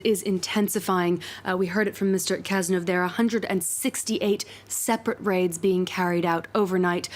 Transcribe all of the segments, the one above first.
is intensifying. We heard it from Mr. Cazeneuve. There are 168 separate raids being carried out overnight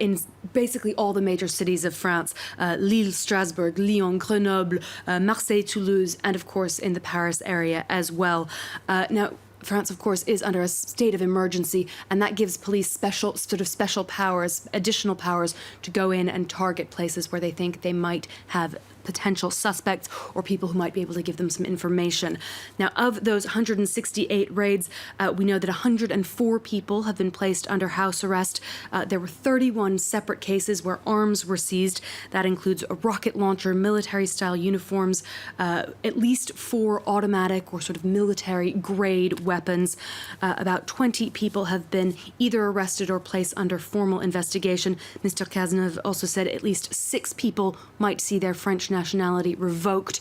in basically all the major cities of France. Lille, Strasbourg, Lyon, Grenoble, Marseille, Toulouse, and of course in the Paris area as well. Now, France, of course, is under a state of emergency, and that gives police special powers, additional powers to go in and target places where they think they might have potential suspects or people who might be able to give them some information. Now, of those 168 raids, we know that 104 people have been placed under house arrest. There were 31 separate cases where arms were seized. That includes a rocket launcher, military-style uniforms, at least 4 automatic or sort of military-grade weapons. About 20 people have been either arrested or placed under formal investigation. Mr. Cazeneuve also said at least 6 people might see their French nationality revoked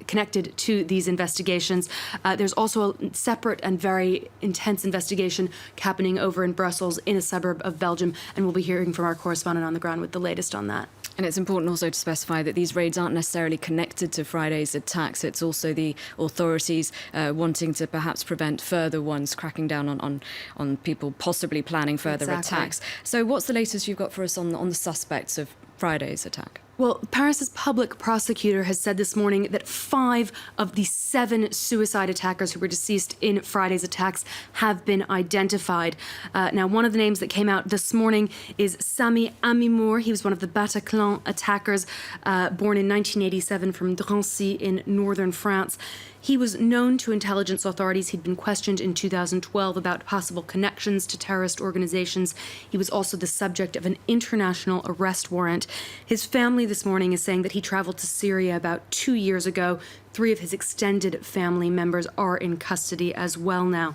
connected to these investigations. There's also a separate and very intense investigation happening over in Brussels in a suburb of Belgium, and we'll be hearing from our correspondent on the ground with the latest on that. And it's important also to specify that these raids aren't necessarily connected to Friday's attacks. It's also the authorities wanting to perhaps prevent further ones, cracking down on people possibly planning further attacks. So what's the latest you've got for us on the suspects of Friday's attack? Well, Paris's public prosecutor has said this morning that 5 of the 7 suicide attackers who were deceased in Friday's attacks have been identified. Now, one of the names that came out this morning is Sami Amimour. He was one of the Bataclan attackers, born in 1987 from Drancy in northern France. He was known to intelligence authorities. He'd been questioned in 2012 about possible connections to terrorist organizations. He was also the subject of an international arrest warrant. His family this morning is saying that he traveled to Syria about 2 years ago. 3 of his extended family members are in custody as well now.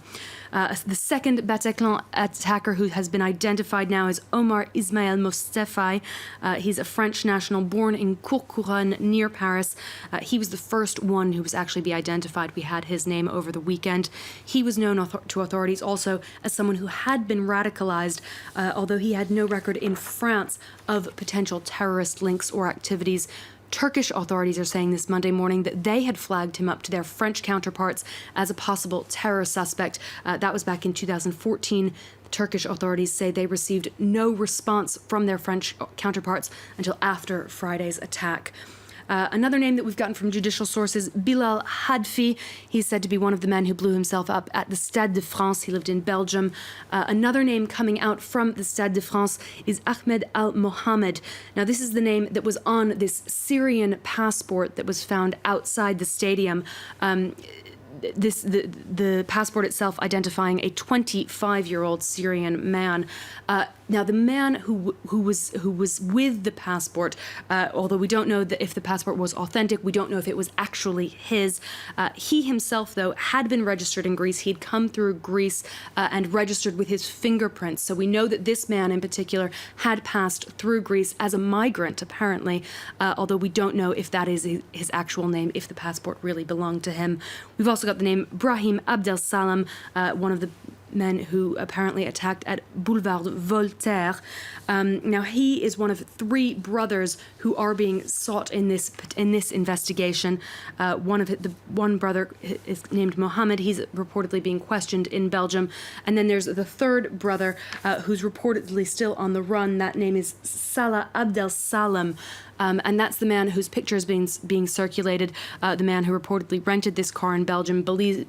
The second Bataclan attacker who has been identified now is Omar Ismail Mostefai. He's a French national born in Courcouronnes near Paris. He was the first one who was actually be identified. We had his name over the weekend. He was known to authorities also as someone who had been radicalized, although he had no record in France of potential terrorist links or activities. Turkish authorities are saying this Monday morning that they had flagged him up to their French counterparts as a possible terror suspect. That was back in 2014. The Turkish authorities say they received no response from their French counterparts until after Friday's attack. Another name that we've gotten from judicial sources, Bilal Hadfi. He's said to be one of the men who blew himself up at the Stade de France. He lived in Belgium. Another name coming out from the Stade de France is Ahmed al-Mohammed. Now, this is the name that was on this Syrian passport that was found outside the stadium. The passport itself identifying a 25-year-old Syrian man. Now, the man who was with the passport, although we don't know that if the passport was authentic, we don't know if it was actually his. He himself, though, had been registered in Greece. He'd come through Greece and registered with his fingerprints. So we know that this man in particular had passed through Greece as a migrant, apparently, although we don't know if that is his actual name, if the passport really belonged to him. We've also got the name Brahim Abdel Salam, one of the men who apparently attacked at Boulevard Voltaire. Now, he is one of 3 brothers who are being sought in this investigation. One brother is named Mohammed. He's reportedly being questioned in Belgium. And then there's the 3rd brother who's reportedly still on the run. That name is Salah Abdel Salam. And that's the man whose picture is being circulated. The man who reportedly rented this car in Belgium, believed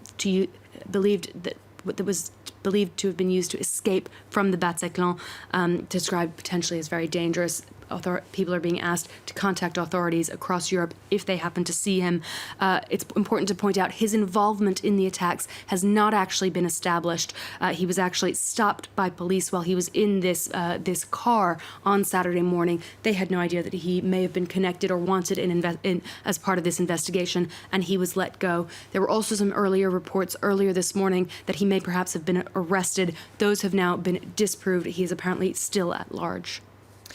to have been used to escape from the Bataclan, described potentially as very dangerous. People are being asked to contact authorities across Europe if they happen to see him. It's important to point out his involvement in the attacks has not actually been established. He was actually stopped by police while he was in this car on Saturday morning. They had no idea that he may have been connected or wanted as part of this investigation, and he was let go. There were also some reports earlier this morning that he may perhaps have been arrested. Those have now been disproved. He is apparently still at large.